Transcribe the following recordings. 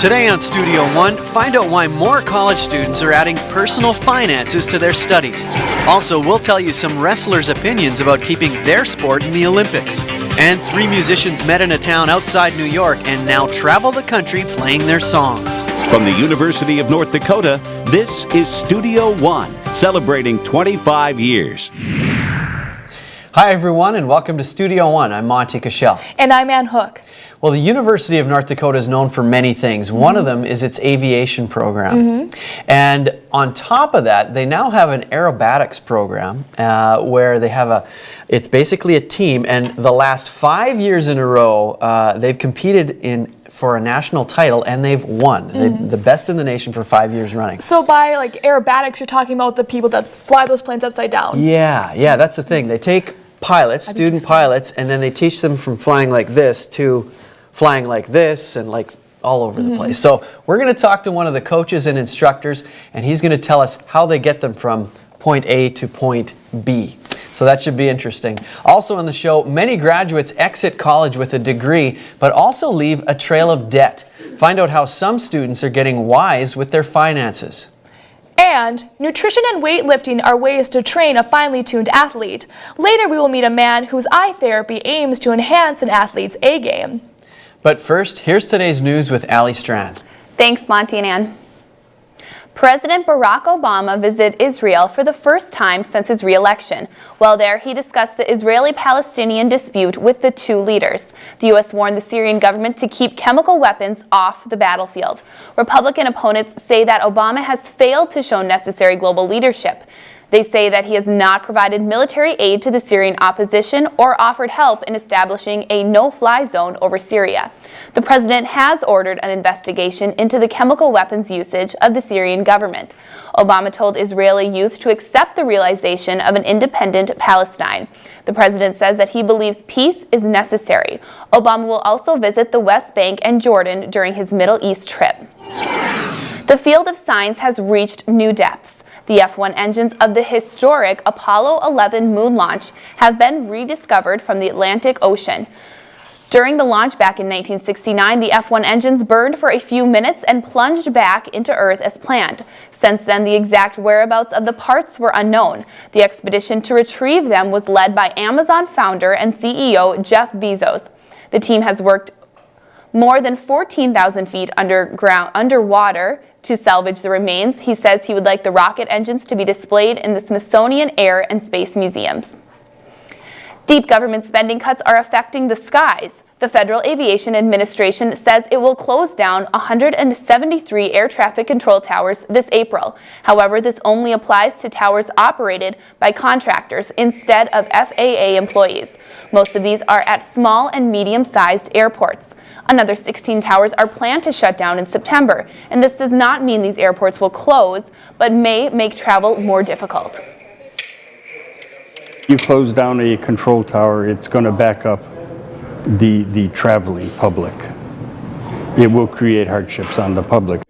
Today on Studio One, find out why more college students are adding personal finances to their studies. Also, we'll tell you some wrestlers' opinions about keeping their sport in the Olympics. And 3 musicians met in a town outside New York and now travel the country playing their songs. From the University of North Dakota, this is Studio One, celebrating 25 years. Hi everyone and welcome to Studio One. I'm Monty Cashel. And I'm Ann Hook. Well, the University of North Dakota is known for many things. One of them is its aviation program. And on top of that, they now have an aerobatics program where they have it's basically a team, and the last 5 years in a row, they've competed for a national title and they've won. They're the best in the nation for 5 years running. So by like aerobatics, you're talking about the people that fly those planes upside down. Yeah, that's the thing. They take pilots, student pilots, and then they teach them from flying like this to flying like this and like all over the place. So we're going to talk to one of the coaches and instructors, and he's going to tell us how they get them from point A to point B. So that should be interesting. Also on the show, many graduates exit college with a degree, but also leave a trail of debt. Find out how some students are getting wise with their finances. And nutrition and weightlifting are ways to train a finely tuned athlete. Later we will meet a man whose eye therapy aims to enhance an athlete's A game. But first, here's today's news with Ali Strand. Thanks, Monty and Ann. President Barack Obama visited Israel for the first time since his re-election. While there, he discussed the Israeli-Palestinian dispute with the two leaders. The U.S. warned the Syrian government to keep chemical weapons off the battlefield. Republican opponents say that Obama has failed to show necessary global leadership. They say that he has not provided military aid to the Syrian opposition or offered help in establishing a no-fly zone over Syria. The president has ordered an investigation into the chemical weapons usage of the Syrian government. Obama told Israeli youth to accept the realization of an independent Palestine. The president says that he believes peace is necessary. Obama will also visit the West Bank and Jordan during his Middle East trip. The field of science has reached new depths. The F-1 engines of the historic Apollo 11 moon launch have been rediscovered from the Atlantic Ocean. During the launch back in 1969, the F-1 engines burned for a few minutes and plunged back into Earth as planned. Since then, the exact whereabouts of the parts were unknown. The expedition to retrieve them was led by Amazon founder and CEO Jeff Bezos. The team has worked more than 14,000 feet underwater to salvage the remains. He says he would like the rocket engines to be displayed in the Smithsonian Air and Space Museums. Deep government spending cuts are affecting the skies. The Federal Aviation Administration says it will close down 173 air traffic control towers this April. However, this only applies to towers operated by contractors instead of FAA employees. Most of these are at small and medium-sized airports. Another 16 towers are planned to shut down in September, and this does not mean these airports will close, but may make travel more difficult. You close down a control tower, it's going to back up the traveling public. It will create hardships on the public.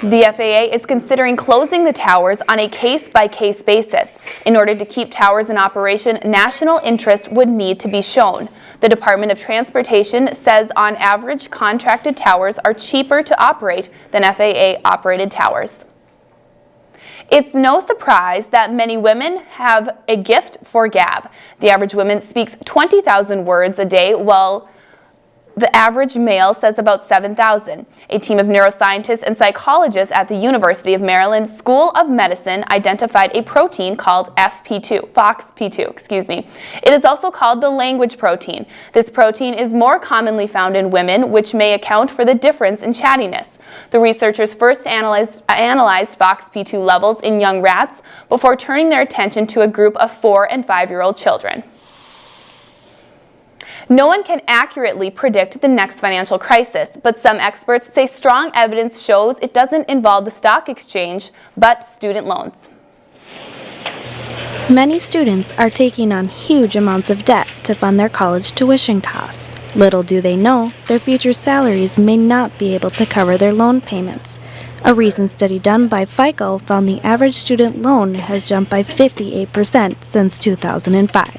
The FAA is considering closing the towers on a case-by-case basis. In order to keep towers in operation, national interest would need to be shown. The Department of Transportation says on average, contracted towers are cheaper to operate than FAA-operated towers. It's no surprise that many women have a gift for gab. The average woman speaks 20,000 words a day, while the average male says about 7,000. A team of neuroscientists and psychologists at the University of Maryland School of Medicine identified a protein called FOXP2. It is also called the language protein. This protein is more commonly found in women, which may account for the difference in chattiness. The researchers first analyzed FOXP2 levels in young rats before turning their attention to a group of 4- and 5-year-old children. No one can accurately predict the next financial crisis, but some experts say strong evidence shows it doesn't involve the stock exchange, but student loans. Many students are taking on huge amounts of debt to fund their college tuition costs. Little do they know, their future salaries may not be able to cover their loan payments. A recent study done by FICO found the average student loan has jumped by 58% since 2005.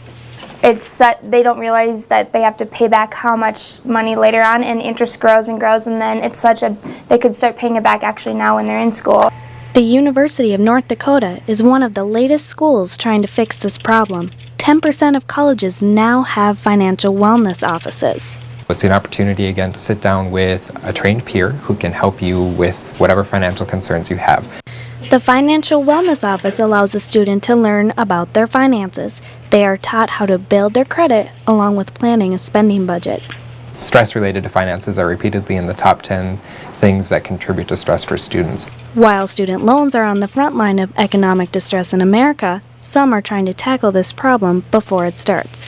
they don't realize that they have to pay back how much money later on, and interest grows and grows, and then they could start paying it back actually now when they're in school. The University of North Dakota is one of the latest schools trying to fix this problem. 10% of colleges now have financial wellness offices. It's an opportunity again to sit down with a trained peer who can help you with whatever financial concerns you have. The Financial Wellness Office allows a student to learn about their finances. They are taught how to build their credit along with planning a spending budget. Stress related to finances are repeatedly in the top 10 things that contribute to stress for students. While student loans are on the front line of economic distress in America, some are trying to tackle this problem before it starts.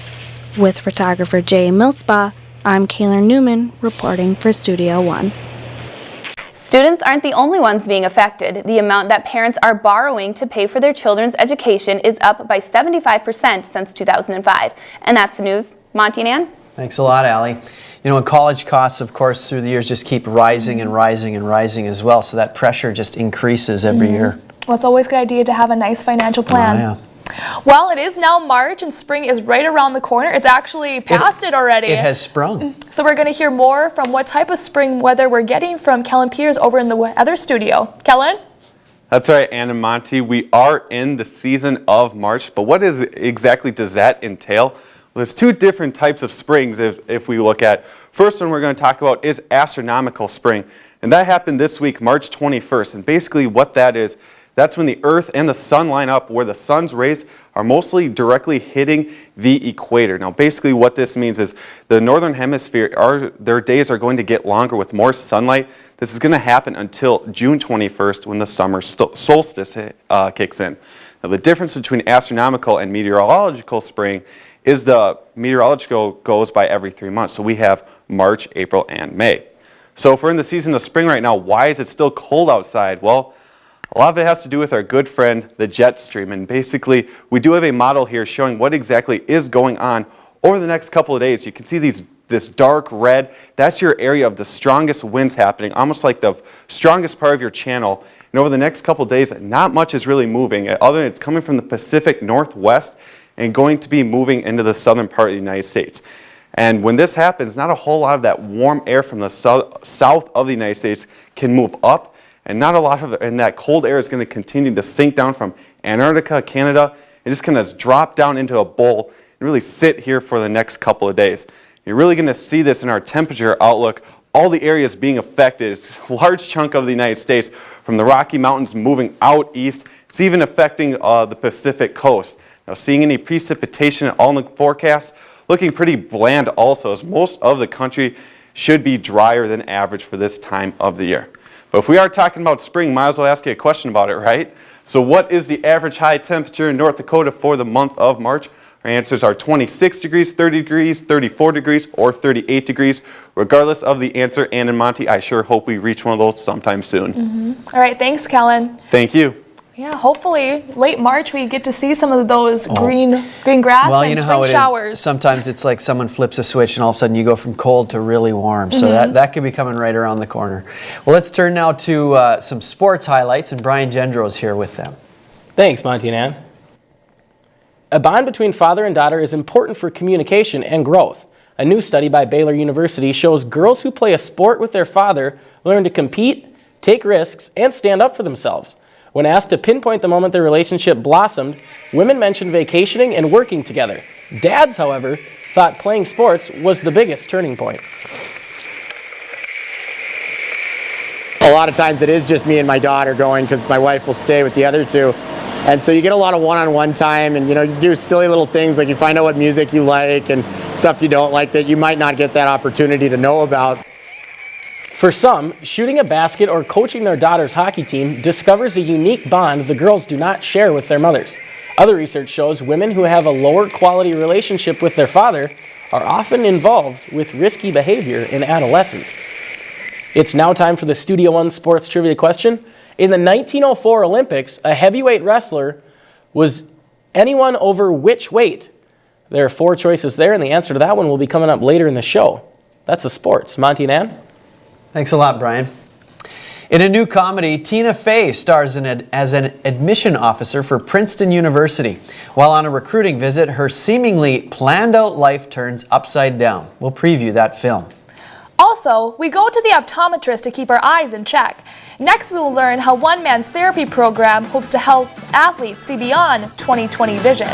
With photographer Jay Millspaugh, I'm Kaylor Newman reporting for Studio One. Students aren't the only ones being affected. The amount that parents are borrowing to pay for their children's education is up by 75% since 2005. And that's the news. Monty and Ann? Thanks a lot, Allie. You know, and college costs, of course, through the years just keep rising and rising and rising as well. So that pressure just increases every year. Well, it's always a good idea to have a nice financial plan. Oh, yeah. Well, it is now March and spring is right around the corner. It's actually past it already. It has sprung. So we're going to hear more from what type of spring weather we're getting from Kellen Peters over in the weather studio. Kellen? That's right, Ann and Monty. We are in the season of March, but what exactly does that entail? Well, there's two different types of springs if we look at. First one we're going to talk about is astronomical spring, and that happened this week, March 21st. And basically what that is, that's when the Earth and the Sun line up where the Sun's rays are mostly directly hitting the equator. Now basically what this means is the northern hemisphere, their days are going to get longer with more sunlight. This is going to happen until June 21st when the summer solstice kicks in. Now the difference between astronomical and meteorological spring is the meteorological goes by every 3 months. So we have March, April, and May. So if we're in the season of spring right now, why is it still cold outside? Well, a lot of it has to do with our good friend, the jet stream. And basically, we do have a model here showing what exactly is going on over the next couple of days. You can see this dark red. That's your area of the strongest winds happening, almost like the strongest part of your channel. And over the next couple of days, not much is really moving, other than it's coming from the Pacific Northwest and going to be moving into the southern part of the United States. And when this happens, not a whole lot of that warm air from the south of the United States can move up. And not a lot of it, and that cold air is going to continue to sink down from Antarctica, Canada, and just kind of drop down into a bowl and really sit here for the next couple of days. You're really going to see this in our temperature outlook. All the areas being affected, it's a large chunk of the United States, from the Rocky Mountains moving out east. It's even affecting the Pacific coast. Now, seeing any precipitation at all in the forecast, looking pretty bland also, as most of the country should be drier than average for this time of the year. But if we are talking about spring, might as well ask you a question about it, right? So what is the average high temperature in North Dakota for the month of March? Our answers are 26 degrees, 30 degrees, 34 degrees, or 38 degrees. Regardless of the answer, Ann and Monty, I sure hope we reach one of those sometime soon. All right, thanks, Kellen. Thank you. Yeah, hopefully late March we get to see some of those green grass Well, and you know spring how it showers. is. Sometimes it's like someone flips a switch and all of a sudden you go from cold to really warm. So that could be coming right around the corner. Well, let's turn now to some sports highlights, and Brian Gendro is here with them. Thanks, Monty and Ann. A bond between father and daughter is important for communication and growth. A new study by Baylor University shows girls who play a sport with their father learn to compete, take risks, and stand up for themselves. When asked to pinpoint the moment their relationship blossomed, women mentioned vacationing and working together. Dads, however, thought playing sports was the biggest turning point. A lot of times it is just me and my daughter going because my wife will stay with the other two. And so you get a lot of one-on-one time, and you do silly little things like you find out what music you like and stuff you don't like that you might not get that opportunity to know about. For some, shooting a basket or coaching their daughter's hockey team discovers a unique bond the girls do not share with their mothers. Other research shows women who have a lower quality relationship with their father are often involved with risky behavior in adolescence. It's now time for the Studio One sports trivia question. In the 1904 Olympics, a heavyweight wrestler was anyone over which weight? There are 4 choices there, and the answer to that one will be coming up later in the show. That's the sports. Monty and Ann? Thanks a lot, Brian. In a new comedy, Tina Fey stars as an admission officer for Princeton University. While on a recruiting visit, her seemingly planned-out life turns upside down. We'll preview that film. Also, we go to the optometrist to keep our eyes in check. Next, we will learn how one man's therapy program hopes to help athletes see beyond 20/20 vision.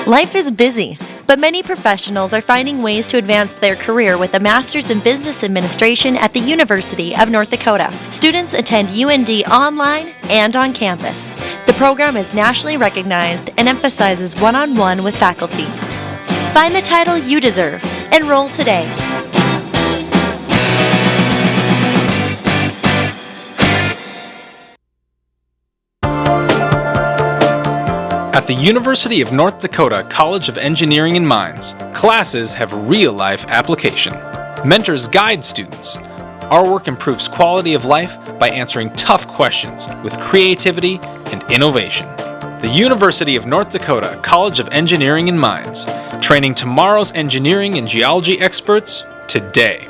Life is busy, but many professionals are finding ways to advance their career with a Master's in Business Administration at the University of North Dakota. Students attend UND online and on campus. The program is nationally recognized and emphasizes one-on-one with faculty. Find the title you deserve. Enroll today. At the University of North Dakota College of Engineering and Mines, classes have real-life application. Mentors guide students. Our work improves quality of life by answering tough questions with creativity and innovation. The University of North Dakota College of Engineering and Mines, training tomorrow's engineering and geology experts today.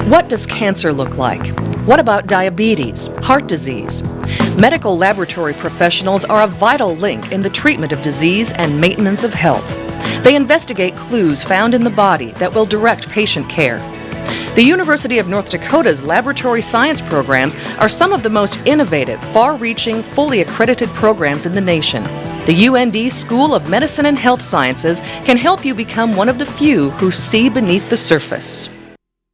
What does cancer look like? What about diabetes, heart disease? Medical laboratory professionals are a vital link in the treatment of disease and maintenance of health. They investigate clues found in the body that will direct patient care. The University of North Dakota's laboratory science programs are some of the most innovative, far-reaching, fully accredited programs in the nation. The UND School of Medicine and Health Sciences can help you become one of the few who see beneath the surface.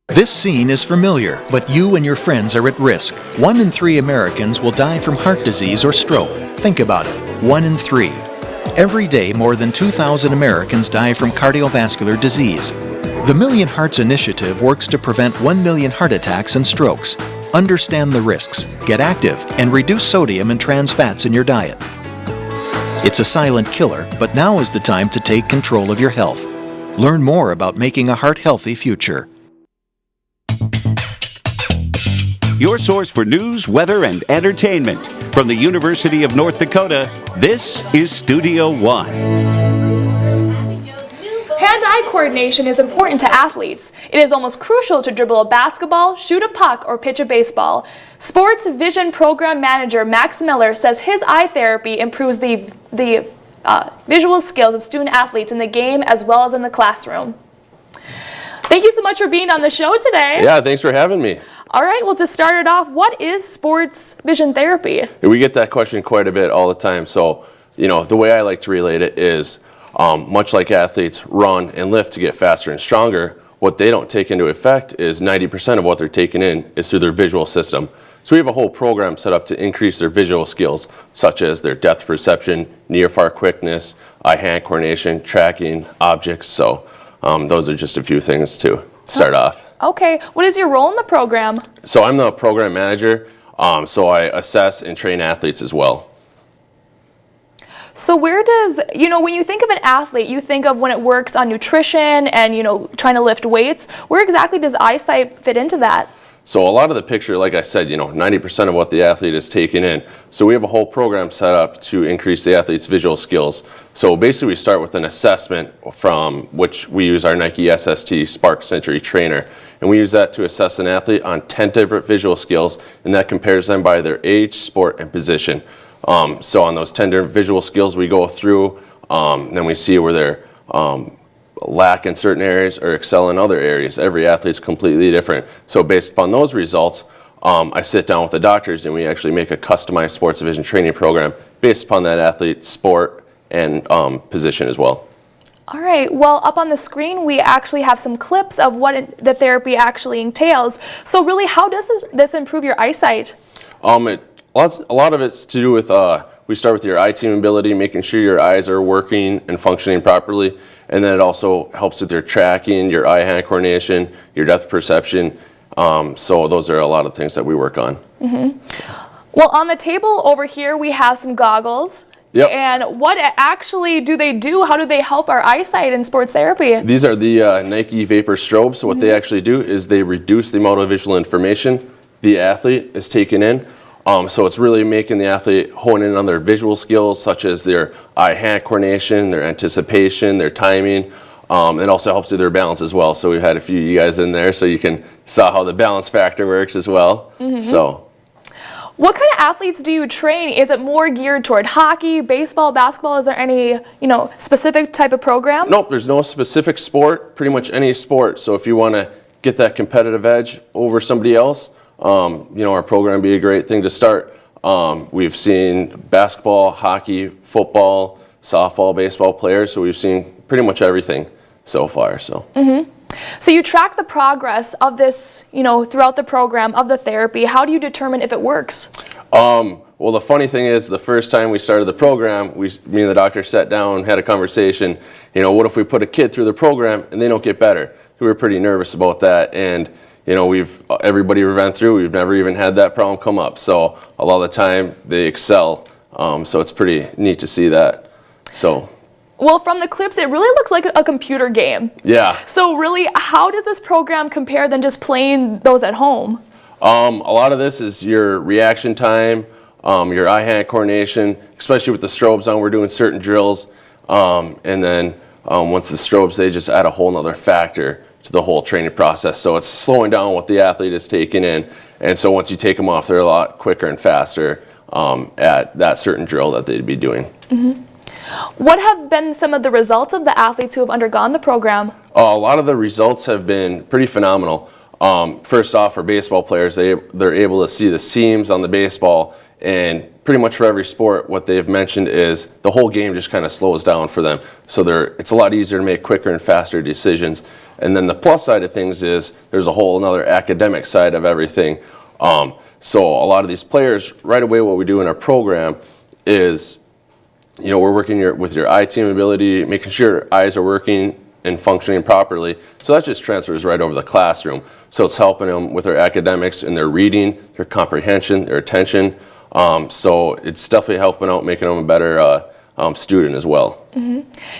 This scene is familiar, but you and your friends are at risk. 1 in 3 Americans will die from heart disease or stroke. Think about it, 1 in 3. Every day, more than 2,000 Americans die from cardiovascular disease. The Million Hearts Initiative works to prevent 1 million heart attacks and strokes. Understand the risks, get active, and reduce sodium and trans fats in your diet. It's a silent killer, but now is the time to take control of your health. Learn more about making a heart-healthy future. Your source for news, weather, and entertainment. From the University of North Dakota, this is Studio One. Hand-eye coordination is important to athletes. It is almost crucial to dribble a basketball, shoot a puck, or pitch a baseball. Sports Vision Program Manager Max Miller says his eye therapy improves the visual skills of student athletes in the game as well as in the classroom. Thank you so much for being on the show today. Yeah, thanks for having me. All right, well, to start it off, what is sports vision therapy? We get that question quite a bit all the time. So, the way I like to relate it is much like athletes run and lift to get faster and stronger, what they don't take into effect is 90% of what they're taking in is through their visual system. So we have a whole program set up to increase their visual skills, such as their depth perception, near-far quickness, eye-hand coordination, tracking objects. So those are just a few things to start off. Okay, what is your role in the program? So I'm the program manager, so I assess and train athletes as well. So where does, when you think of an athlete, you think of when it works on nutrition and, trying to lift weights. Where exactly does eyesight fit into that? So a lot of the picture, like I said, 90% of what the athlete is taking in. So we have a whole program set up to increase the athlete's visual skills. So basically we start with an assessment from which we use our Nike SST Spark Century Trainer. And we use that to assess an athlete on 10 different visual skills, and that compares them by their age, sport, and position. So on those 10 different visual skills we go through, then we see where they're lack in certain areas or excel in other areas. Every athlete's completely different. So based upon those results, I sit down with the doctors and we actually make a customized sports vision training program based upon that athlete's sport and position as well. All right, well, up on the screen, we actually have some clips of what the therapy actually entails. So really, how does this improve your eyesight? A lot of it's to do with, we start with your eye team ability, making sure your eyes are working and functioning properly. And then it also helps with your tracking, your eye-hand coordination, your depth perception. So those are a lot of things that we work on. Well, on the table over here, we have some goggles. Yep. And what actually do they do? How do they help our eyesight in sports therapy? These are the Nike Vapor Strobes. So what they actually do is they reduce the amount of visual information the athlete is taking in. So it's really making the athlete hone in on their visual skills, such as their eye-hand coordination, their anticipation, their timing. It also helps with their balance as well. So we've had a few of you guys in there, so you can saw how the balance factor works as well. So. What kind of athletes do you train? Is it more geared toward hockey, baseball, basketball? Is there any, specific type of program? Nope, there's no specific sport, pretty much any sport. So if you want to get that competitive edge over somebody else, our program would be a great thing to start. We've seen basketball, hockey, football, softball, baseball players, so we've seen pretty much everything so far. So. So you track the progress of this, throughout the program of the therapy. How do you determine if it works? Well, the funny thing is, the first time we started the program, me and the doctor sat down, had a conversation. What if we put a kid through the program and they don't get better? We were pretty nervous about that, and everybody we went through, we've never even had that problem come up. So a lot of the time they excel. So it's pretty neat to see that. So. Well, from the clips, it really looks like a computer game. Yeah. So really, how does this program compare than just playing those at home? A lot of this is your reaction time, your eye-hand coordination, especially with the strobes on. We're doing certain drills, and then once the strobes, they just add a whole nother factor to the whole training process. So it's slowing down what the athlete is taking in, and so once you take them off, they're a lot quicker and faster at that certain drill that they'd be doing. What have been some of the results of the athletes who have undergone the program? A lot of the results have been pretty phenomenal. First off, for baseball players, they're able to see the seams on the baseball, and pretty much for every sport, what they've mentioned is the whole game just kind of slows down for them. So it's a lot easier to make quicker and faster decisions. And then the plus side of things is there's a whole another academic side of everything. So a lot of these players, right away what we do in our program is we're working with your eye team ability, making sure your eyes are working and functioning properly. So that just transfers right over the classroom. So it's helping them with their academics and their reading, their comprehension, their attention. So it's definitely helping out, making them a better student as well.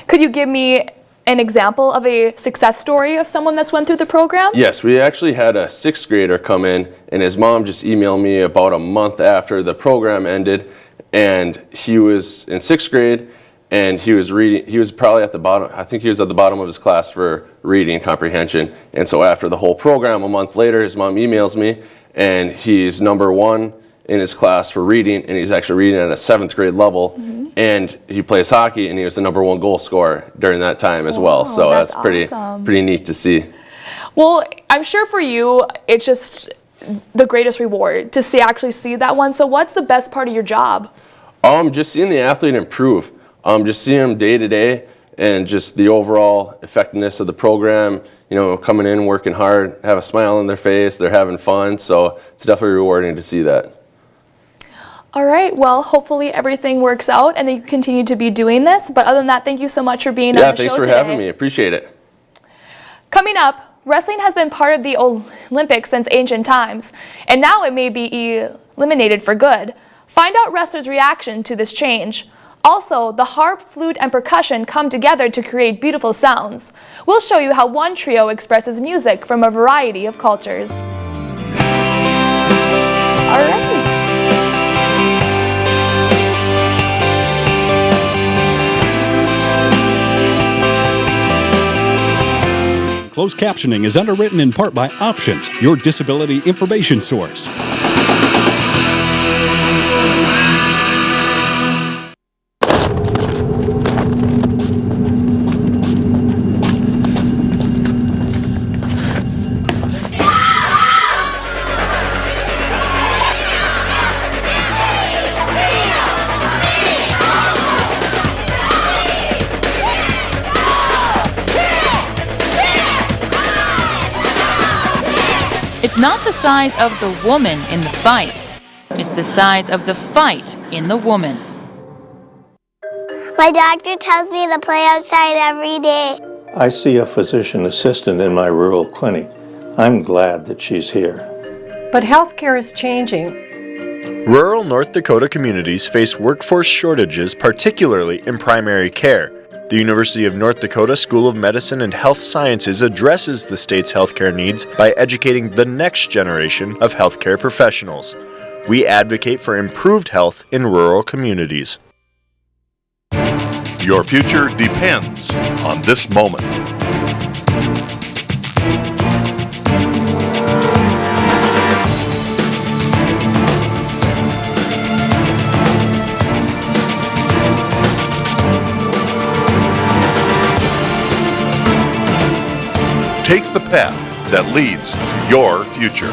Could you give me an example of a success story of someone that's went through the program? Yes, we actually had a 6th grader come in, and his mom just emailed me about a month after the program ended. And he was in 6th grade, and he was reading. He was probably at the bottom. I think he was at the bottom of his class for reading comprehension. And so after the whole program, a month later, his mom emails me, and he's number 1 in his class for reading, and he's actually reading at a 7th grade level. And he plays hockey, and he was the number 1 goal scorer during that time as well. So that's pretty neat to see. Well, I'm sure for you, it's just the greatest reward to actually see that one. So what's the best part of your job? Just seeing the athlete improve, just seeing them day to day, and just the overall effectiveness of the program. Coming in, working hard, have a smile on their face, they're having fun. So it's definitely rewarding to see that. All right. Well, hopefully everything works out and that you continue to be doing this. But other than that, thank you so much for being on the show today. Yeah, thanks for having me. Appreciate it. Coming up, wrestling has been part of the Olympics since ancient times, and now it may be eliminated for good. Find out wrestlers' reaction to this change. Also, the harp, flute, and percussion come together to create beautiful sounds. We'll show you how one trio expresses music from a variety of cultures. All right. Closed captioning is underwritten in part by Options, your disability information source. It's not the size of the woman in the fight. It's the size of the fight in the woman. My doctor tells me to play outside every day. I see a physician assistant in my rural clinic. I'm glad that she's here. But healthcare is changing. Rural North Dakota communities face workforce shortages, particularly in primary care. The University of North Dakota School of Medicine and Health Sciences addresses the state's healthcare needs by educating the next generation of healthcare professionals. We advocate for improved health in rural communities. Your future depends on this moment. Take the path that leads to your future.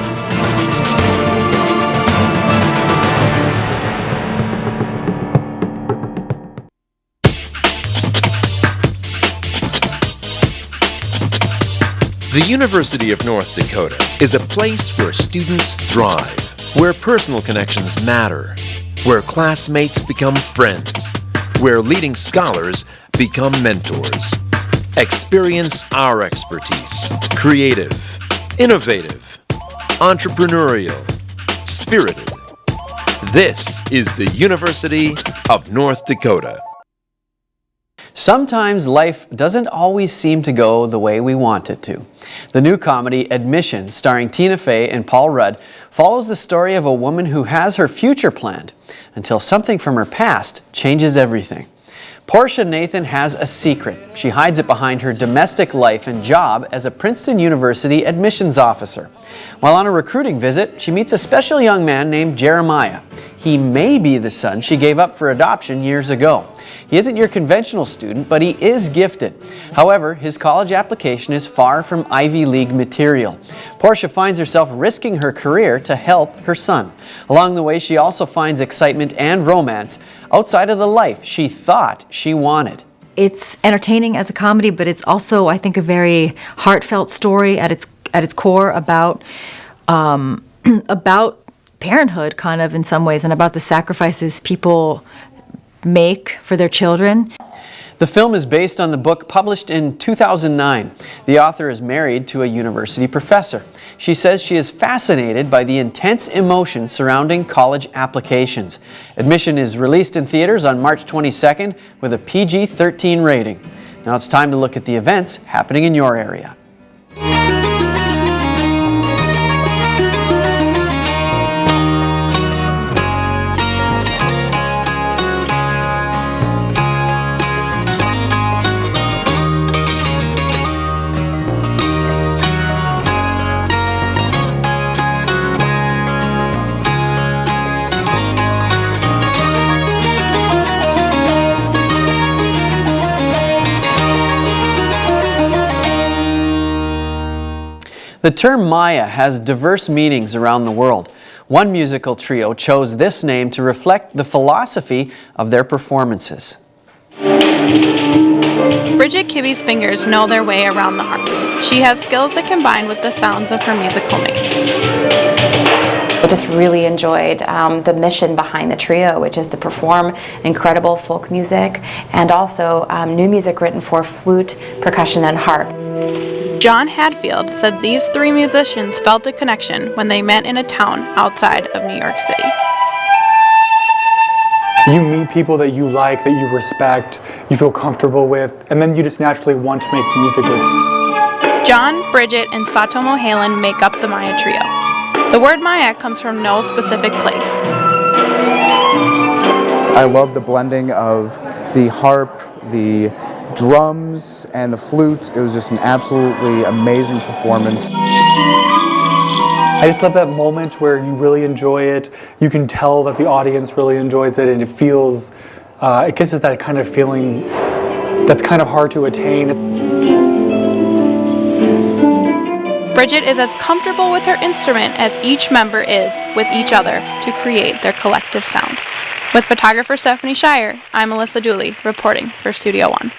The University of North Dakota is a place where students thrive, where personal connections matter, where classmates become friends, where leading scholars become mentors. Experience our expertise. Creative, innovative, entrepreneurial, spirited. This is the University of North Dakota. Sometimes life doesn't always seem to go the way we want it to. The new comedy Admission, starring Tina Fey and Paul Rudd, follows the story of a woman who has her future planned until something from her past changes everything. Portia Nathan has a secret. She hides it behind her domestic life and job as a Princeton University admissions officer. While on a recruiting visit, she meets a special young man named Jeremiah. He may be the son she gave up for adoption years ago. He isn't your conventional student, but he is gifted. However, his college application is far from Ivy League material. Portia finds herself risking her career to help her son. Along the way, she also finds excitement and romance outside of the life she thought she wanted. It's entertaining as a comedy, but it's also, I think, a very heartfelt story at its core about parenthood, kind of, in some ways, and about the sacrifices people make for their children. The film is based on the book published in 2009. The author is married to a university professor. She says she is fascinated by the intense emotion surrounding college applications. Admission is released in theaters on March 22nd with a PG-13 rating. Now it's time to look at the events happening in your area. The term Maya has diverse meanings around the world. One musical trio chose this name to reflect the philosophy of their performances. Bridget Kibbe's fingers know their way around the harp. She has skills that combine with the sounds of her musical mates. I just really enjoyed the mission behind the trio, which is to perform incredible folk music and also new music written for flute, percussion, and harp. John Hadfield said these three musicians felt a connection when they met in a town outside of New York City. You meet people that you like, that you respect, you feel comfortable with, and then you just naturally want to make music with. John, Bridget, and Sato Mohalan make up the Maya trio. The word Maya comes from no specific place. I love the blending of the harp, the drums, and the flute. It was just an absolutely amazing performance. I just love that moment where you really enjoy it. You can tell that the audience really enjoys it, and it feels, it gives us that kind of feeling that's kind of hard to attain. Bridget is as comfortable with her instrument as each member is with each other to create their collective sound. With photographer Stephanie Shire, I'm Melissa Dooley reporting for Studio One.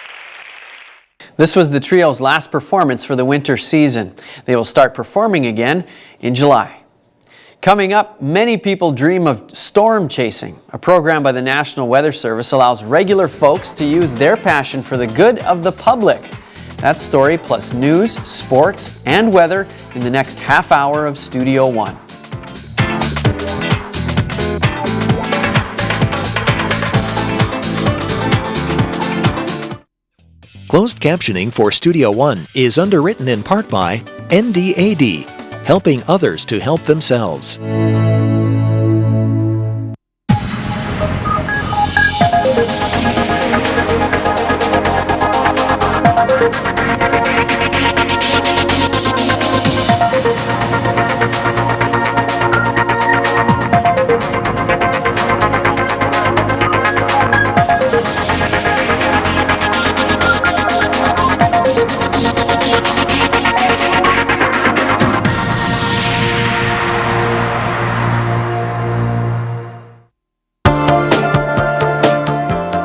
This was the trio's last performance for the winter season. They will start performing again in July. Coming up, many people dream of storm chasing. A program by the National Weather Service allows regular folks to use their passion for the good of the public. That story plus news, sports, and weather in the next half hour of Studio One. Closed captioning for Studio One is underwritten in part by NDAD, helping others to help themselves.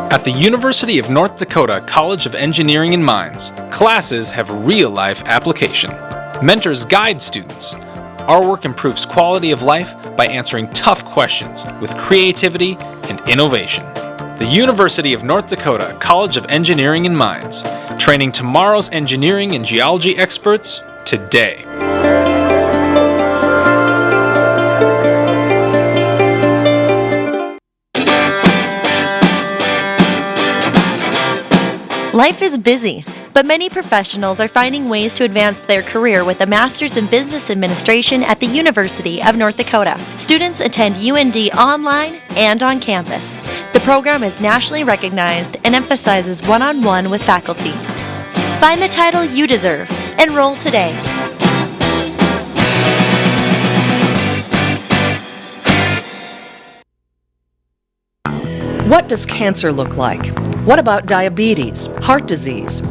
At the University of North Dakota College of Engineering and Mines, classes have real-life application. Mentors guide students. Our work improves quality of life by answering tough questions with creativity and innovation. The University of North Dakota College of Engineering and Mines, training tomorrow's engineering and geology experts today. Life is busy, but many professionals are finding ways to advance their career with a Master's in Business Administration at the University of North Dakota. Students attend UND online and on campus. The program is nationally recognized and emphasizes one-on-one with faculty. Find the title you deserve. Enroll today. What does cancer look like? What about diabetes, heart disease?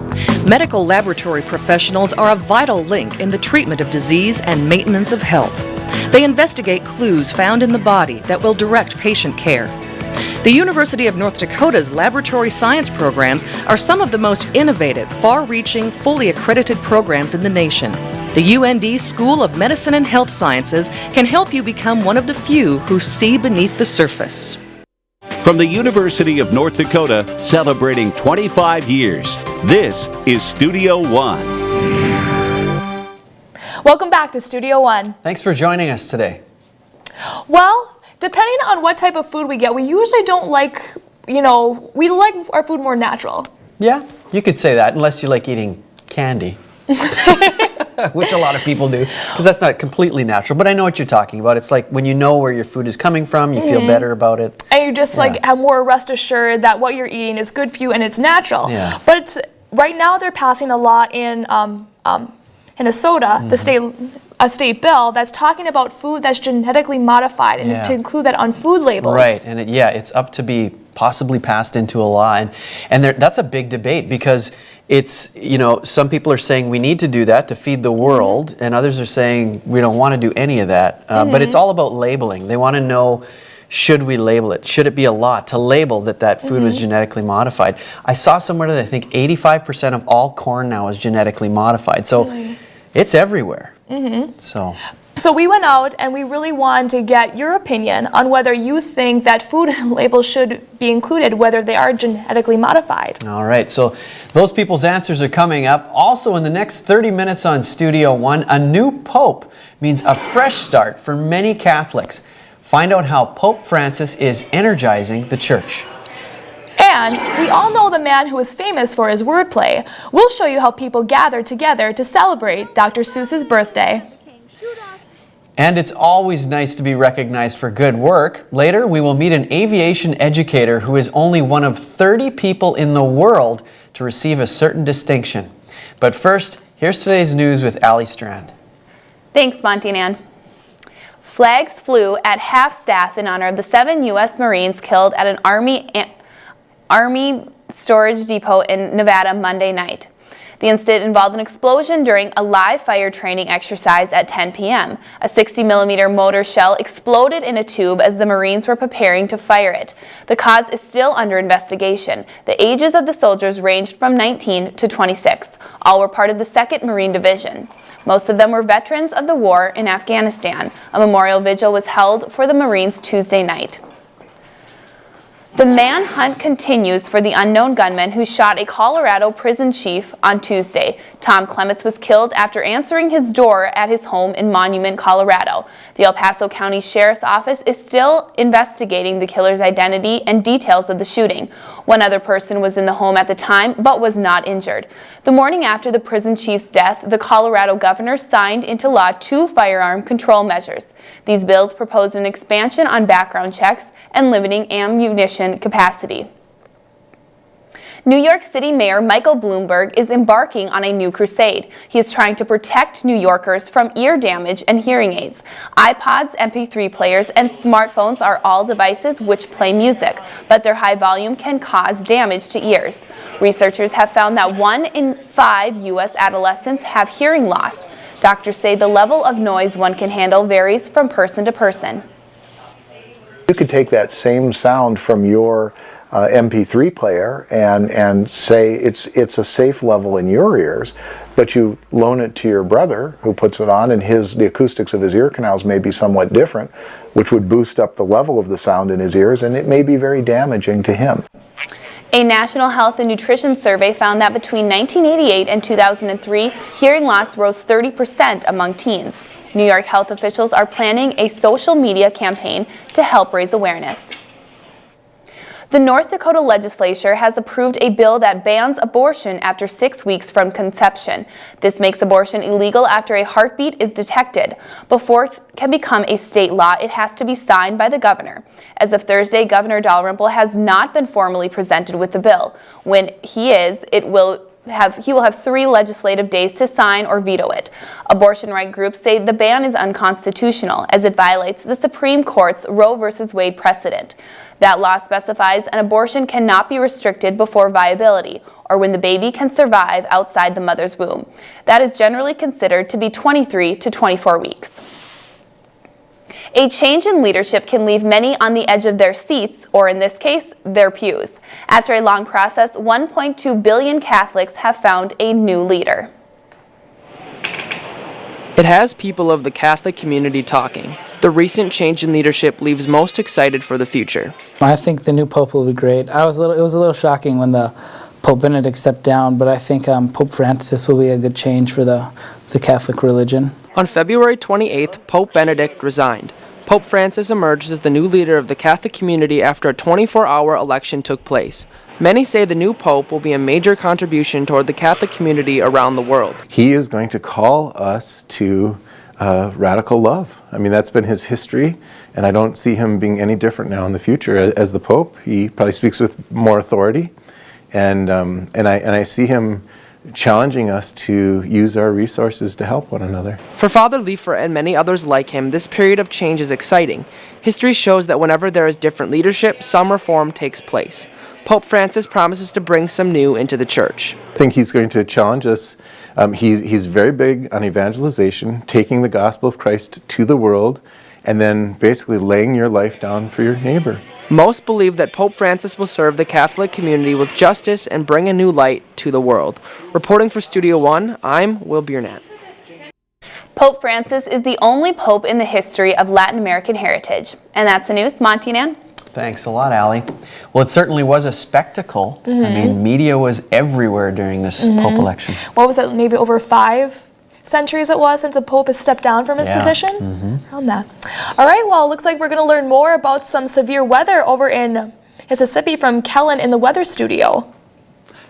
Medical laboratory professionals are a vital link in the treatment of disease and maintenance of health. They investigate clues found in the body that will direct patient care. The University of North Dakota's laboratory science programs are some of the most innovative, far-reaching, fully accredited programs in the nation. The UND School of Medicine and Health Sciences can help you become one of the few who see beneath the surface. From the University of North Dakota, celebrating 25 years, this is Studio One. Welcome back to Studio One. Thanks for joining us today. Well, depending on what type of food we get, we usually don't like, we like our food more natural. Yeah, you could say that, unless you like eating candy. Which a lot of people do, because that's not completely natural. But I know what you're talking about. It's like when you know where your food is coming from, you feel better about it. And you just have more rest assured that what you're eating is good for you and it's natural. Yeah. But right now they're passing a law in Minnesota, a state bill that's talking about food that's genetically modified and to include that on food labels. Right, and it's up to be possibly passed into a law, and that's a big debate because it's, some people are saying we need to do that to feed the world, and others are saying we don't want to do any of that. But it's all about labeling. They want to know, should we label it? Should it be a law to label that food was genetically modified? I saw somewhere that I think 85% of all corn now is genetically modified. So it's everywhere. So we went out and we really wanted to get your opinion on whether you think that food labels should be included, whether they are genetically modified. All right, so those people's answers are coming up. Also in the next 30 minutes on Studio One, a new pope means a fresh start for many Catholics. Find out how Pope Francis is energizing the church. And we all know the man who is famous for his wordplay. We'll show you how people gather together to celebrate Dr. Seuss's birthday. And it's always nice to be recognized for good work. Later, we will meet an aviation educator who is only one of 30 people in the world to receive a certain distinction. But first, here's today's news with Allie Strand. Thanks, Monty and Ann. Flags flew at half-staff in honor of the 7 U.S. Marines killed at an Army storage depot in Nevada Monday night. The incident involved an explosion during a live fire training exercise at 10 p.m. A 60-millimeter mortar shell exploded in a tube as the Marines were preparing to fire it. The cause is still under investigation. The ages of the soldiers ranged from 19 to 26. All were part of the 2nd Marine Division. Most of them were veterans of the war in Afghanistan. A memorial vigil was held for the Marines Tuesday night. The manhunt continues for the unknown gunman who shot a Colorado prison chief on Tuesday. Tom Clements was killed after answering his door at his home in Monument, Colorado. The El Paso County Sheriff's Office is still investigating the killer's identity and details of the shooting. One other person was in the home at the time but was not injured. The morning after the prison chief's death, the Colorado governor signed into law 2 firearm control measures. These bills proposed an expansion on background checks and limiting ammunition capacity. New York City Mayor Michael Bloomberg is embarking on a new crusade. He is trying to protect New Yorkers from ear damage and hearing aids. iPods, MP3 players, and smartphones are all devices which play music, but their high volume can cause damage to ears. Researchers have found that 1 in 5 U.S. adolescents have hearing loss. Doctors say the level of noise one can handle varies from person to person. You could take that same sound from your MP3 player and say it's a safe level in your ears, but you loan it to your brother who puts it on, and the acoustics of his ear canals may be somewhat different, which would boost up the level of the sound in his ears, and it may be very damaging to him. A National Health and Nutrition survey found that between 1988 and 2003, hearing loss rose 30% among teens. New York health officials are planning a social media campaign to help raise awareness. The North Dakota legislature has approved a bill that bans abortion after 6 weeks from conception. This makes abortion illegal after a heartbeat is detected. Before it can become a state law, it has to be signed by the governor. As of Thursday, Governor Dalrymple has not been formally presented with the bill. When he is, he will have 3 legislative days to sign or veto it. Abortion right groups say the ban is unconstitutional as it violates the Supreme Court's Roe v. Wade precedent. That law specifies an abortion cannot be restricted before viability or when the baby can survive outside the mother's womb. That is generally considered to be 23 to 24 weeks. A change in leadership can leave many on the edge of their seats, or in this case, their pews. After a long process, 1.2 billion Catholics have found a new leader. It has people of the Catholic community talking. The recent change in leadership leaves most excited for the future. I think the new Pope will be great. It was a little shocking when the Pope Benedict stepped down, but I think Pope Francis will be a good change for the Catholic religion. On February 28th, Pope Benedict resigned. Pope Francis emerged as the new leader of the Catholic community after a 24-hour election took place. Many say the new Pope will be a major contribution toward the Catholic community around the world. He is going to call us to radical love. I mean, that's been his history, and I don't see him being any different now in the future. As the Pope, he probably speaks with more authority, and I see him challenging us to use our resources to help one another. For Father Leifer and many others like him, this period of change is exciting. History shows that whenever there is different leadership, some reform takes place. Pope Francis promises to bring some new into the church. I think he's going to challenge us. He's very big on evangelization, taking the gospel of Christ to the world, and then basically laying your life down for your neighbor. Most believe that Pope Francis will serve the Catholic community with justice and bring a new light to the world. Reporting for Studio One, I'm Will Biernat. Pope Francis is the only pope in the history of Latin American heritage. And that's the news. Monty and Ann. Thanks a lot, Allie. Well, it certainly was a spectacle. I mean, media was everywhere during this Pope election. What was it, maybe over 5 centuries it was since the Pope has stepped down from his position? Around that. All right, well, it looks like we're going to learn more about some severe weather over in Mississippi from Kellen in the weather studio.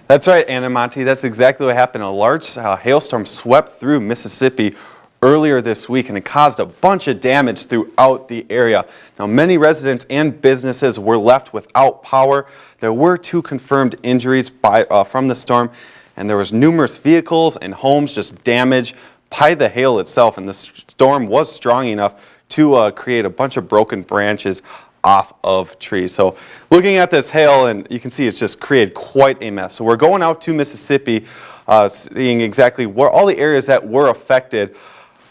That's right, Anna Monty. That's exactly what happened. A large hailstorm swept through Mississippi earlier this week, and it caused a bunch of damage throughout the area. Now, many residents and businesses were left without power. There were 2 confirmed injuries from the storm, and there was numerous vehicles and homes just damaged by the hail itself, and the storm was strong enough to create a bunch of broken branches off of trees. So looking at this hail, and you can see it's just created quite a mess. So we're going out to Mississippi, seeing exactly where all the areas that were affected.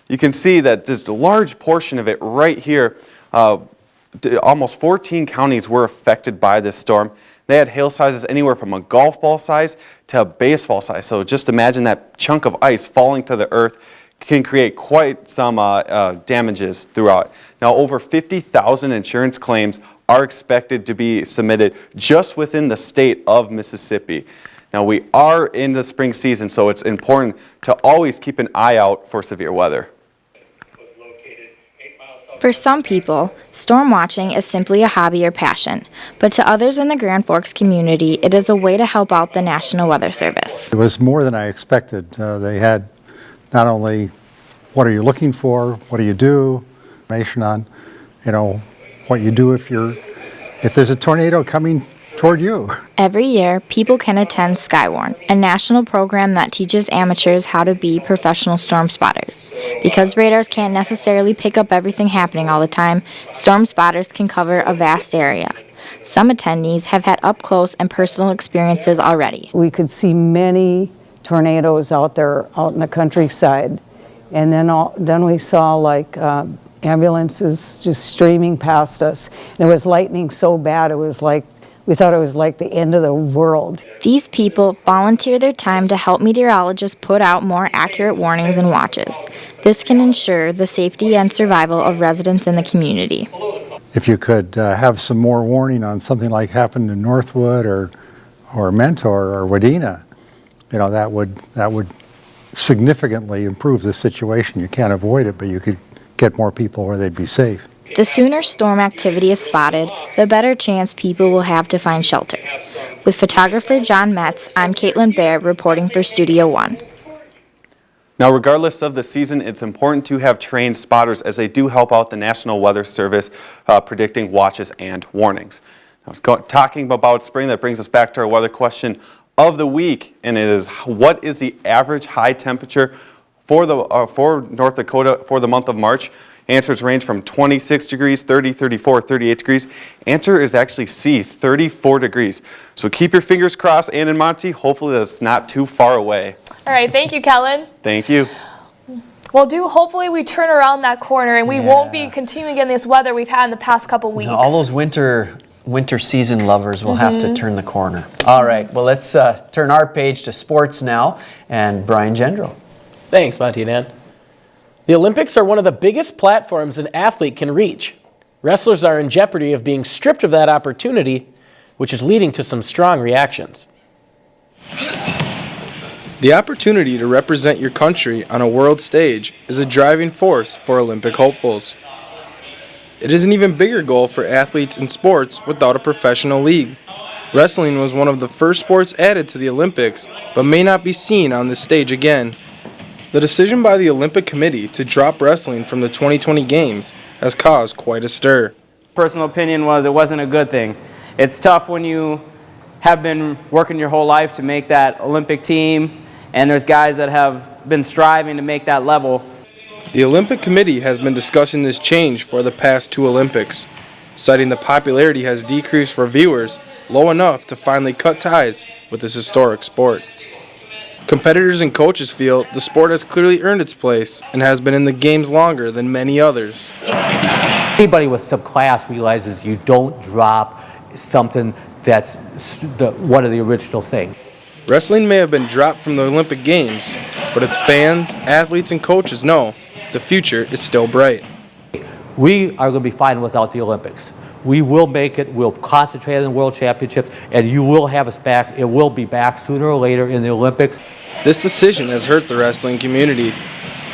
You can see that just a large portion of it right here, almost 14 counties were affected by this storm. They had hail sizes anywhere from a golf ball size to a baseball size. So just imagine that chunk of ice falling to the earth can create quite some damages throughout. Now, over 50,000 insurance claims are expected to be submitted just within the state of Mississippi. Now, we are in the spring season, so it's important to always keep an eye out for severe weather. For some people, storm watching is simply a hobby or passion, but to others in the Grand Forks community, it is a way to help out the National Weather Service. It was more than I expected. They had not only what are you looking for, what do you do, information on, what you do if there's a tornado coming toward you. Every year, people can attend Skywarn, a national program that teaches amateurs how to be professional storm spotters. Because radars can't necessarily pick up everything happening all the time, storm spotters can cover a vast area. Some attendees have had up-close and personal experiences already. We could see many tornadoes out there, out in the countryside, and then we saw ambulances just streaming past us. And it was lightning so bad, it was like we thought it was like the end of the world. These people volunteer their time to help meteorologists put out more accurate warnings and watches. This can ensure the safety and survival of residents in the community. If you could have some more warning on something like happened in Northwood or Mentor or Wadena, that would significantly improve the situation. You can't avoid it, but you could get more people where they'd be safe. The sooner storm activity is spotted, the better chance people will have to find shelter. With photographer John Metz, I'm Caitlin Baer reporting for Studio One. Now, regardless of the season, it's important to have trained spotters as they do help out the National Weather Service predicting watches and warnings. Now, talking about spring, that brings us back to our weather question of the week, and it is, what is the average high temperature for North Dakota for the month of March? Answers range from 26 degrees, 30, 34, 38 degrees. Answer is actually C, 34 degrees. So keep your fingers crossed, Ann and Monty. Hopefully that's not too far away. All right, thank you, Kellen. Thank you. Well, hopefully we turn around that corner and we won't be continuing in this weather we've had in the past couple weeks. All those winter season lovers will have to turn the corner. All right, well, let's turn our page to sports now, and Brian Gendro. Thanks, Monty and Ann. The Olympics are one of the biggest platforms an athlete can reach. Wrestlers are in jeopardy of being stripped of that opportunity, which is leading to some strong reactions. The opportunity to represent your country on a world stage is a driving force for Olympic hopefuls. It is an even bigger goal for athletes in sports without a professional league. Wrestling was one of the first sports added to the Olympics, but may not be seen on this stage again. The decision by the Olympic Committee to drop wrestling from the 2020 Games has caused quite a stir. Personal opinion was it wasn't a good thing. It's tough when you have been working your whole life to make that Olympic team, and there's guys that have been striving to make that level. The Olympic Committee has been discussing this change for the past two Olympics, citing the popularity has decreased for viewers low enough to finally cut ties with this historic sport. Competitors and coaches feel the sport has clearly earned its place and has been in the games longer than many others. Anybody with some class realizes you don't drop something that's one of the original things. Wrestling may have been dropped from the Olympic Games, but its fans, athletes, and coaches know the future is still bright. We are going to be fine without the Olympics. We will make it. We'll concentrate on the World Championships, and you will have us back. It will be back sooner or later in the Olympics. This decision has hurt the wrestling community,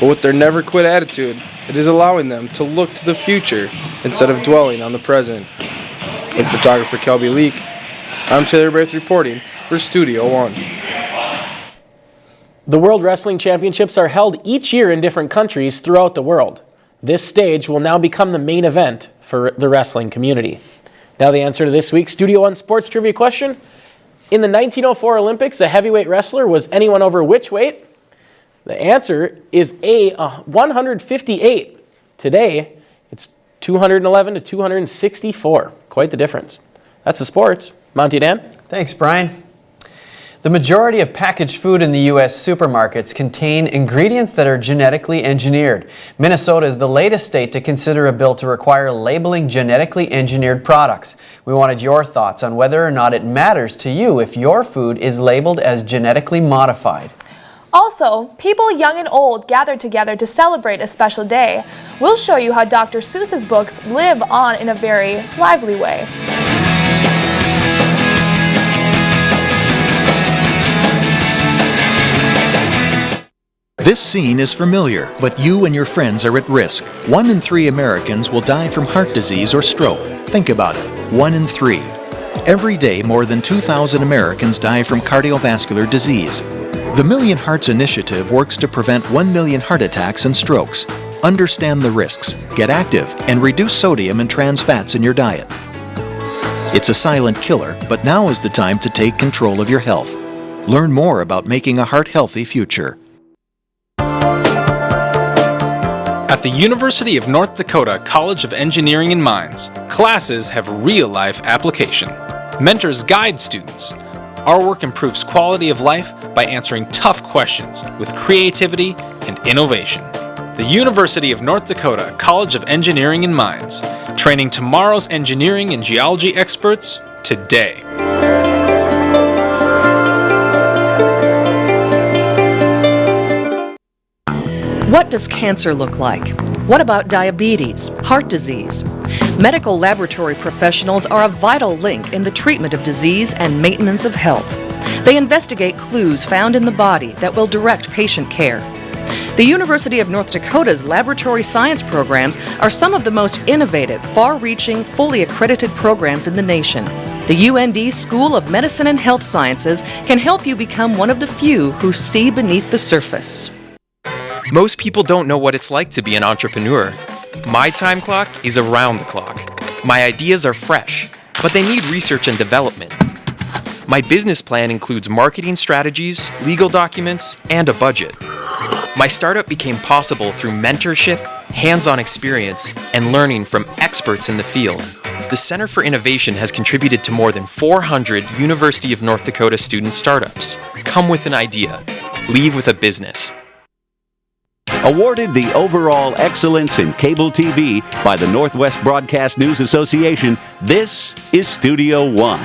but with their never-quit attitude, it is allowing them to look to the future instead of dwelling on the present. With photographer Kelby Leak, I'm Taylor Braith reporting for Studio One. The World Wrestling Championships are held each year in different countries throughout the world. This stage will now become the main event for the wrestling community. Now the answer to this week's Studio One sports trivia question. In the 1904 Olympics, a heavyweight wrestler was anyone over which weight? The answer is A, 158. Today, it's 211 to 264. Quite the difference. That's the sports. Monty Dan? Thanks, Brian. The majority of packaged food in the U.S. supermarkets contain ingredients that are genetically engineered. Minnesota is the latest state to consider a bill to require labeling genetically engineered products. We wanted your thoughts on whether or not it matters to you if your food is labeled as genetically modified. Also, people young and old gather together to celebrate a special day. We'll show you how Dr. Seuss's books live on in a very lively way. This scene is familiar, but you and your friends are at risk. 1 in 3 Americans will die from heart disease or stroke. Think about it. 1 in 3. Every day, more than 2,000 Americans die from cardiovascular disease. The Million Hearts Initiative works to prevent 1 million heart attacks and strokes. Understand the risks, get active, and reduce sodium and trans fats in your diet. It's a silent killer, but now is the time to take control of your health. Learn more about making a heart-healthy future. At the University of North Dakota College of Engineering and Mines, classes have real-life application. Mentors guide students. Our work improves quality of life by answering tough questions with creativity and innovation. The University of North Dakota College of Engineering and Mines, training tomorrow's engineering and geology experts today. What does cancer look like? What about diabetes, heart disease? Medical laboratory professionals are a vital link in the treatment of disease and maintenance of health. They investigate clues found in the body that will direct patient care. The University of North Dakota's laboratory science programs are some of the most innovative, far-reaching, fully accredited programs in the nation. The UND School of Medicine and Health Sciences can help you become one of the few who see beneath the surface. Most people don't know what it's like to be an entrepreneur. My time clock is around the clock. My ideas are fresh, but they need research and development. My business plan includes marketing strategies, legal documents, and a budget. My startup became possible through mentorship, hands-on experience, and learning from experts in the field. The Center for Innovation has contributed to more than 400 University of North Dakota student startups. Come with an idea. Leave with a business. Awarded the overall excellence in cable TV by the Northwest Broadcast News Association, this is Studio One.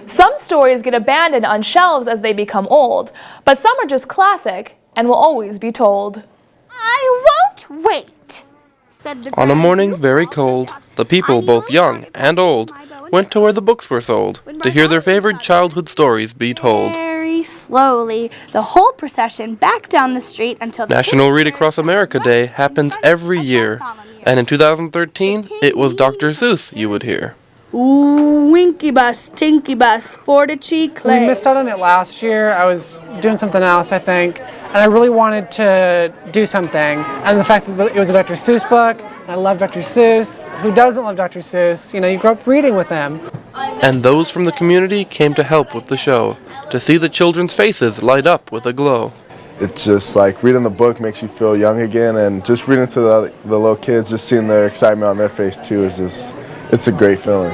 Some stories get abandoned on shelves as they become old, but some are just classic and will always be told. I won't wait, said the On a morning very cold, the people, both young and old, went to where the books were sold to hear their favorite childhood stories be told. Very slowly, the whole procession backed down the street until National Read Across America Day happens every year, and in 2013, it was Dr. Seuss you would hear. Ooh, winky bus, tinky bus, fortitude clay. We missed out on it last year. I was doing something else, I think, and I really wanted to do something. And the fact that it was a Dr. Seuss book, and I love Dr. Seuss. Who doesn't love Dr. Seuss? You know, you grow up reading with him. And those from the community came to help with the show, to see the children's faces light up with a glow. It's just like reading the book makes you feel young again, and just reading to the little kids, just seeing their excitement on their face too is just, it's a great feeling.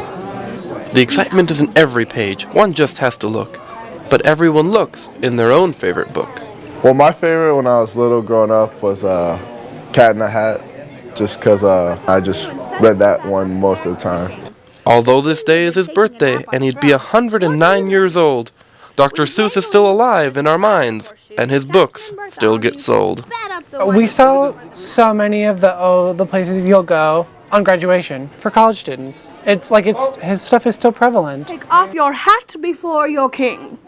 The excitement is in every page, one just has to look. But everyone looks in their own favorite book. Well, my favorite when I was little growing up was Cat in the Hat, just because I just read that one most of the time. Although this day is his birthday and he'd be 109 years old, Dr. Seuss is still alive in our minds, and his books still get sold. We sell so many of the places you'll go on graduation for college students. It's like his stuff is still prevalent. Take off your hat before your king.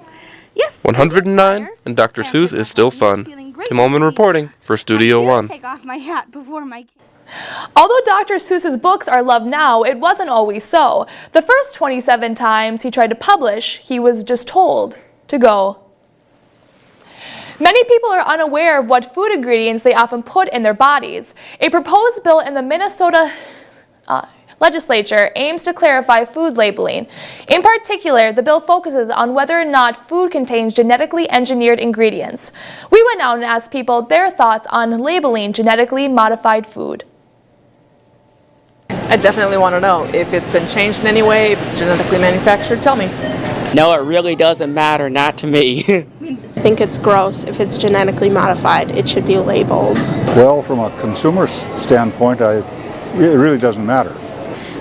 Yes. 109, and Dr. Seuss is still fun. Tim Ullman reporting for Studio One. Take off my hat before my king. Although Dr. Seuss's books are loved now, it wasn't always so. The first 27 times he tried to publish, he was just told to go. Many people are unaware of what food ingredients they often put in their bodies. A proposed bill in the Minnesota legislature aims to clarify food labeling. In particular, the bill focuses on whether or not food contains genetically engineered ingredients. We went out and asked people their thoughts on labeling genetically modified food. I definitely want to know if it's been changed in any way, if it's genetically manufactured. Tell me. No, it really doesn't matter, not to me. I think it's gross. If it's genetically modified, it should be labeled. Well, from a consumer standpoint, it really doesn't matter.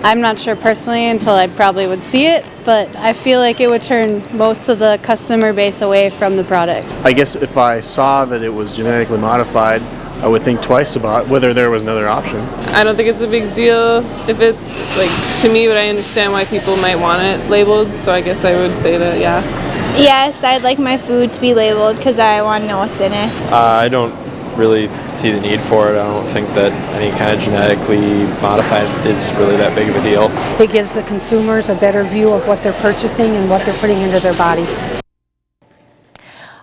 I'm not sure personally until I probably would see it, but I feel like it would turn most of the customer base away from the product. I guess if I saw that it was genetically modified, I would think twice about whether there was another option. I don't think it's a big deal if it's, like, to me, but I understand why people might want it labeled, so I guess I would say that, yeah. Yes, I'd like my food to be labeled because I want to know what's in it. I don't really see the need for it. I don't think that any kind of genetically modified is really that big of a deal. It gives the consumers a better view of what they're purchasing and what they're putting into their bodies.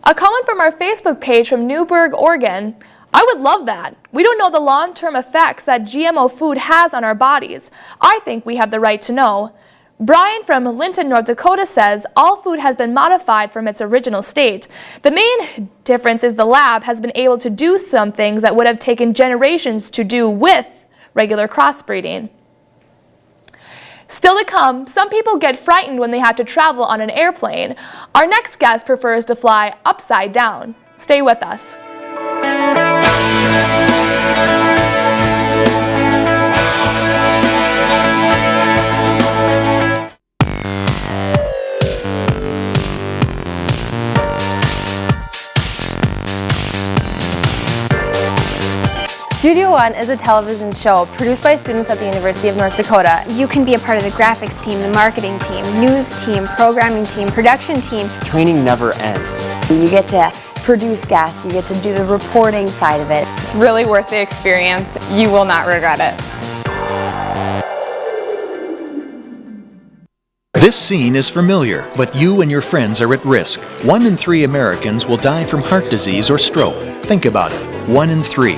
A comment from our Facebook page from Newburgh, Oregon. I would love that. We don't know the long-term effects that GMO food has on our bodies. I think we have the right to know. Brian from Linton, North Dakota says all food has been modified from its original state. The main difference is the lab has been able to do some things that would have taken generations to do with regular crossbreeding. Still to come, some people get frightened when they have to travel on an airplane. Our next guest prefers to fly upside down. Stay with us. Studio One is a television show produced by students at the University of North Dakota. You can be a part of the graphics team, the marketing team, news team, programming team, production team. Training never ends. You get to produce guests, you get to do the reporting side of it. It's really worth the experience. You will not regret it. This scene is familiar, but you and your friends are at risk. 1 in 3 Americans will die from heart disease or stroke. Think about it, 1 in 3.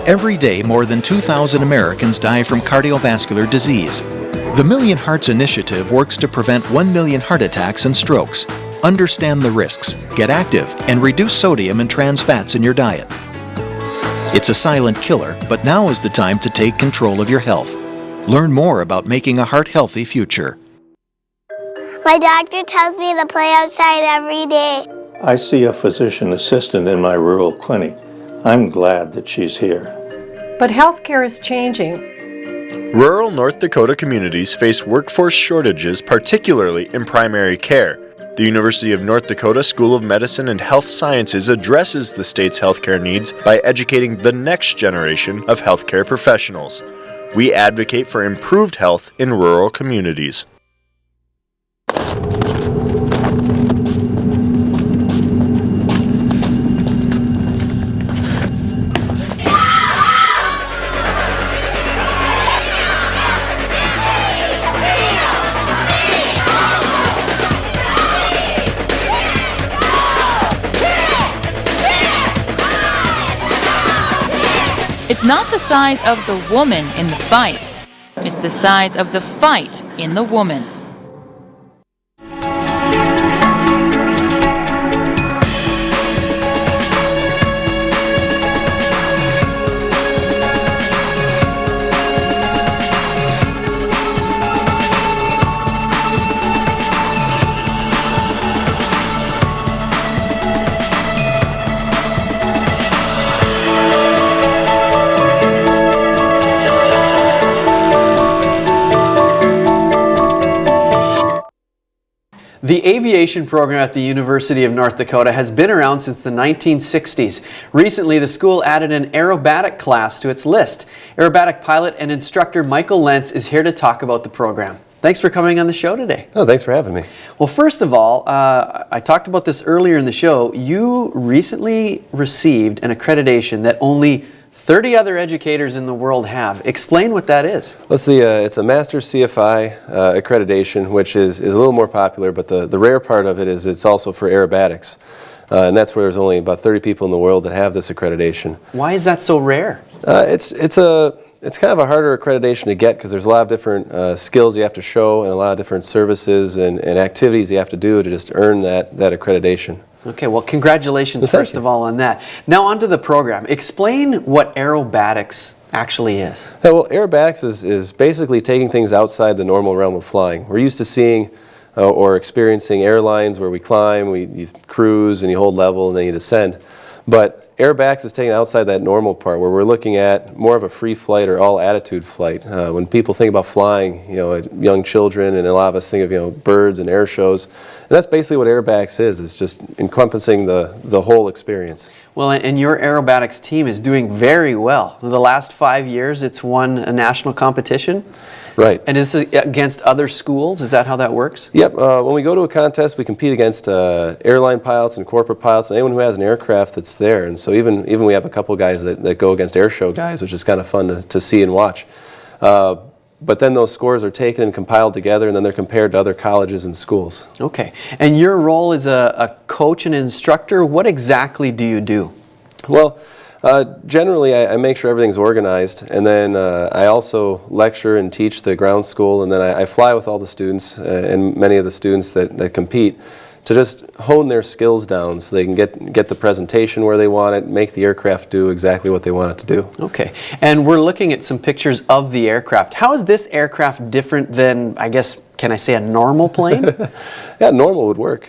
Every day, more than 2,000 Americans die from cardiovascular disease. The Million Hearts Initiative works to prevent 1 million heart attacks and strokes. Understand the risks, get active, and reduce sodium and trans fats in your diet. It's a silent killer, but now is the time to take control of your health. Learn more about making a heart-healthy future. My doctor tells me to play outside every day. I see a physician assistant in my rural clinic. I'm glad that she's here. But healthcare is changing. Rural North Dakota communities face workforce shortages, particularly in primary care. The University of North Dakota School of Medicine and Health Sciences addresses the state's healthcare needs by educating the next generation of healthcare professionals. We advocate for improved health in rural communities. It's not the size of the woman in the fight. It's the size of the fight in the woman. The aviation program at the University of North Dakota has been around since the 1960s. Recently, the school added an aerobatic class to its list. Aerobatic pilot and instructor Michael Lentz is here to talk about the program. Thanks for coming on the show today. Oh, thanks for having me. Well, first of all, I talked about this earlier in the show. You recently received an accreditation that only 30 other educators in the world have. Explain what that is. Let's see, it's a Master CFI accreditation, which is a little more popular, but the rare part of it is it's also for aerobatics. And that's where there's only about 30 people in the world that have this accreditation. Why is that so rare? It's kind of a harder accreditation to get because there's a lot of different skills you have to show and a lot of different services and activities you have to do to just earn that accreditation. Okay, well, congratulations first of all on that. Now on to the program. Explain what aerobatics actually is? Yeah, well, aerobatics is basically taking things outside the normal realm of flying. We're used to seeing or experiencing airlines where we climb, you cruise, and you hold level, and then you descend. But aerobatics is taken outside that normal part where we're looking at more of a free flight or all attitude flight. When people think about flying, young children, and a lot of us think of birds and air shows, and that's basically what aerobatics is. It's just encompassing the whole experience. Well, and your aerobatics team is doing very well. In the last 5 years, it's won a national competition. Right. And is it against other schools? Is that how that works? Yep. When we go to a contest, we compete against airline pilots and corporate pilots and anyone who has an aircraft that's there. And so even we have a couple guys that go against air show guys, which is kind of fun to see and watch. But then those scores are taken and compiled together, and then they're compared to other colleges and schools. Okay. And your role as a coach and instructor, what exactly do you do? Well, generally I make sure everything's organized, and then I also lecture and teach the ground school, and then I fly with all the students and many of the students that compete to just hone their skills down so they can get the presentation where they want it, make the aircraft do exactly what they want it to do. Okay. And we're looking at some pictures of the aircraft. How is this aircraft different than, I guess, can I say a normal plane? Yeah, normal would work.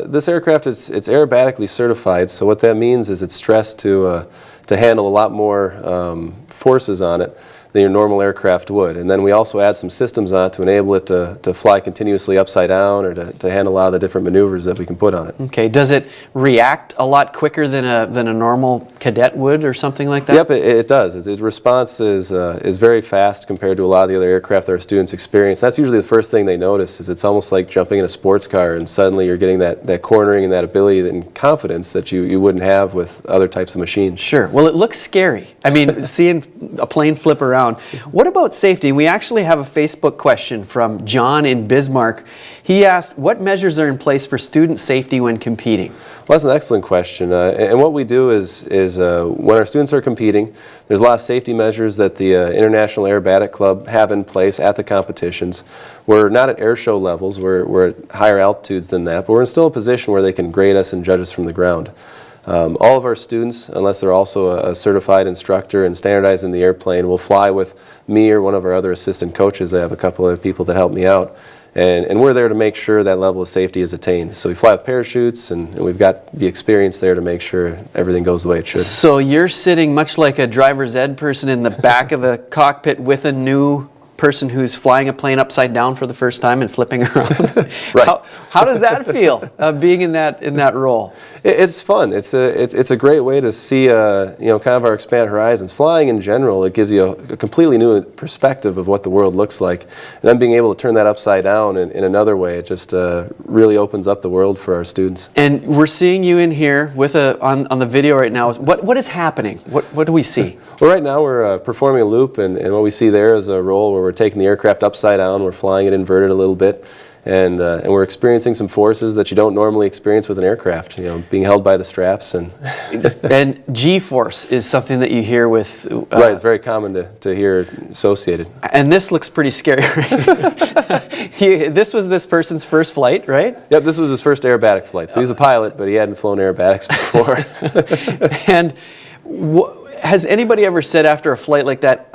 This aircraft it's aerobatically certified, so what that means is it's stressed to handle a lot more forces on it than your normal aircraft would. And then we also add some systems on it to enable it to fly continuously upside down, or to handle a lot of the different maneuvers that we can put on it. Okay. Does it react a lot quicker than a normal cadet would or something like that? Yep, it does. Its response is very fast compared to a lot of the other aircraft that our students experience. That's usually the first thing they notice, is it's almost like jumping in a sports car and suddenly you're getting that cornering and that ability and confidence that you wouldn't have with other types of machines. Sure. Well, it looks scary. I mean, seeing a plane flip around. What about safety? And we actually have a Facebook question from John in Bismarck. He asked, what measures are in place for student safety when competing? Well, that's an excellent question. And what we do is when our students are competing, there's a lot of safety measures that the International Aerobatic Club have in place at the competitions. We're not at air show levels, we're at higher altitudes than that, but we're still in a position where they can grade us and judge us from the ground. All of our students, unless they're also a certified instructor and standardized in the airplane, will fly with me or one of our other assistant coaches. I have a couple of people that help me out. And we're there to make sure that level of safety is attained. So we fly with parachutes, and we've got the experience there to make sure everything goes the way it should. So you're sitting much like a driver's ed person in the back of the cockpit with a new person who's flying a plane upside down for the first time and flipping around. Right. How does that feel, being in that role? It's fun. It's a great way to see kind of our expanded horizons. Flying in general, it gives you a completely new perspective of what the world looks like, and then being able to turn that upside down in another way, it just really opens up the world for our students. And we're seeing you in here with on the video right now. What is happening? What do we see? Well, right now we're performing a loop, and what we see there is a roll where we're taking the aircraft upside down, we're flying it inverted a little bit, and we're experiencing some forces that you don't normally experience with an aircraft, being held by the straps. And G-force is something that you hear with... right, it's very common to hear associated. And this looks pretty scary, right? This was this person's first flight, right? Yep, this was his first aerobatic flight. So he's a pilot, but he hadn't flown aerobatics before. And has anybody ever said after a flight like that,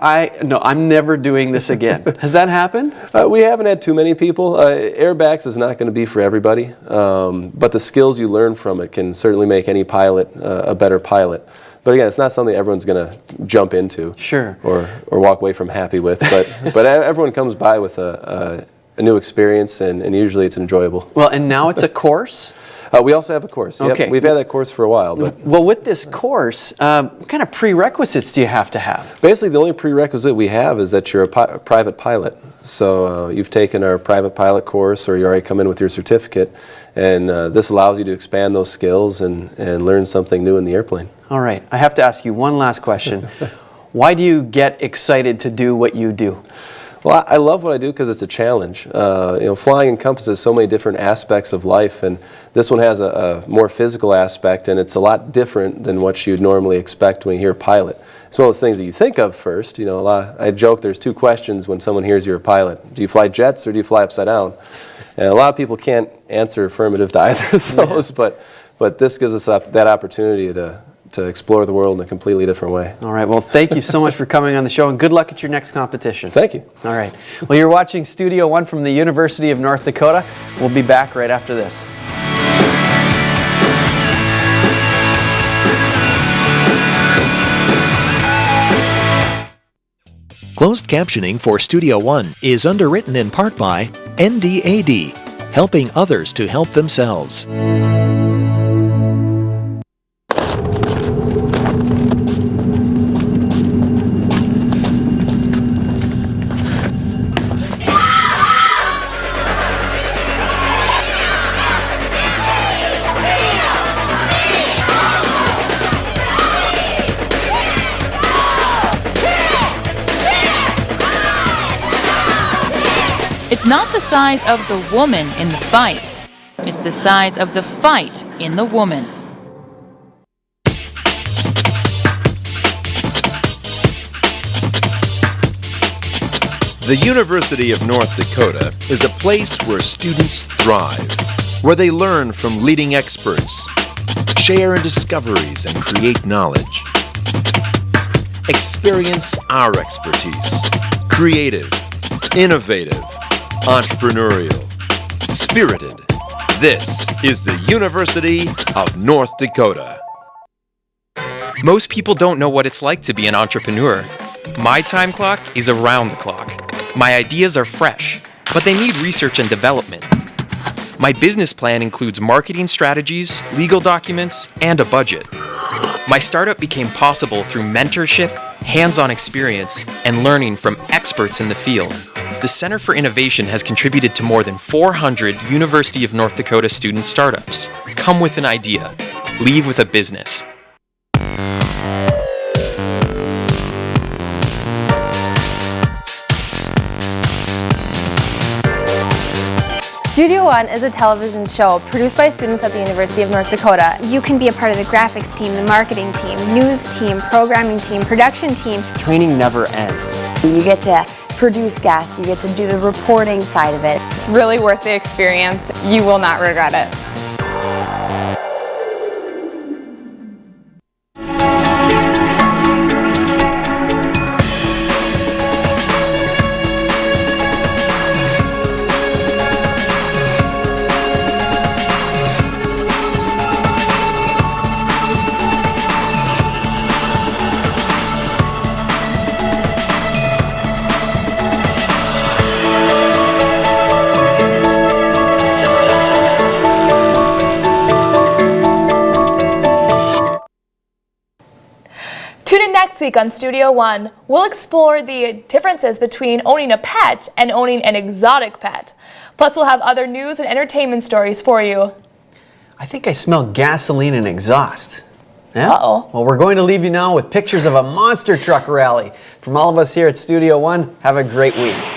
no, I'm never doing this again? Has that happened? We haven't had too many people. Aerobatics is not going to be for everybody, but the skills you learn from it can certainly make any pilot a better pilot. But again, it's not something everyone's going to jump into, sure, or walk away from happy with. But everyone comes by with a new experience, and usually it's enjoyable. Well, and now it's a course? We also have a course. Yep. Okay. We've had that course for a while. But well, with this course, what kind of prerequisites do you have to have? Basically, the only prerequisite we have is that you're a private pilot. So you've taken our private pilot course, or you already come in with your certificate, and this allows you to expand those skills and learn something new in the airplane. All right. I have to ask you one last question. Why do you get excited to do what you do? Well, I love what I do because it's a challenge. Flying encompasses so many different aspects of life, and this one has a more physical aspect, and it's a lot different than what you'd normally expect when you hear pilot. It's one of those things that you think of first. I joke there's two questions when someone hears you're a pilot. Do you fly jets or do you fly upside down? And a lot of people can't answer affirmative to either of those, but this gives us that opportunity to to explore the world in a completely different way. All right, well, thank you so much for coming on the show, and good luck at your next competition. Thank you. All right. Well, you're watching Studio One from the University of North Dakota. We'll be back right after this. Closed captioning for Studio One is underwritten in part by NDAD, helping others to help themselves. It's not the size of the woman in the fight. It's the size of the fight in the woman. The University of North Dakota is a place where students thrive, where they learn from leading experts, share in discoveries and create knowledge. Experience our expertise. Creative, innovative, entrepreneurial, spirited. This is the University of North Dakota. Most people don't know what it's like to be an entrepreneur. My time clock is around the clock. My ideas are fresh, but they need research and development. My business plan includes marketing strategies, legal documents, and a budget. My startup became possible through mentorship, hands-on experience, and learning from experts in the field. The Center for Innovation has contributed to more than 400 University of North Dakota student startups. Come with an idea. Leave with a business. Studio One is a television show produced by students at the University of North Dakota. You can be a part of the graphics team, the marketing team, news team, programming team, production team. Training never ends. You get to produce guests, you get to do the reporting side of it. It's really worth the experience. You will not regret it. Tune in next week on Studio One. We'll explore the differences between owning a pet and owning an exotic pet. Plus, we'll have other news and entertainment stories for you. I think I smell gasoline and exhaust. Yeah? Uh-oh. Well, we're going to leave you now with pictures of a monster truck rally. From all of us here at Studio One, have a great week.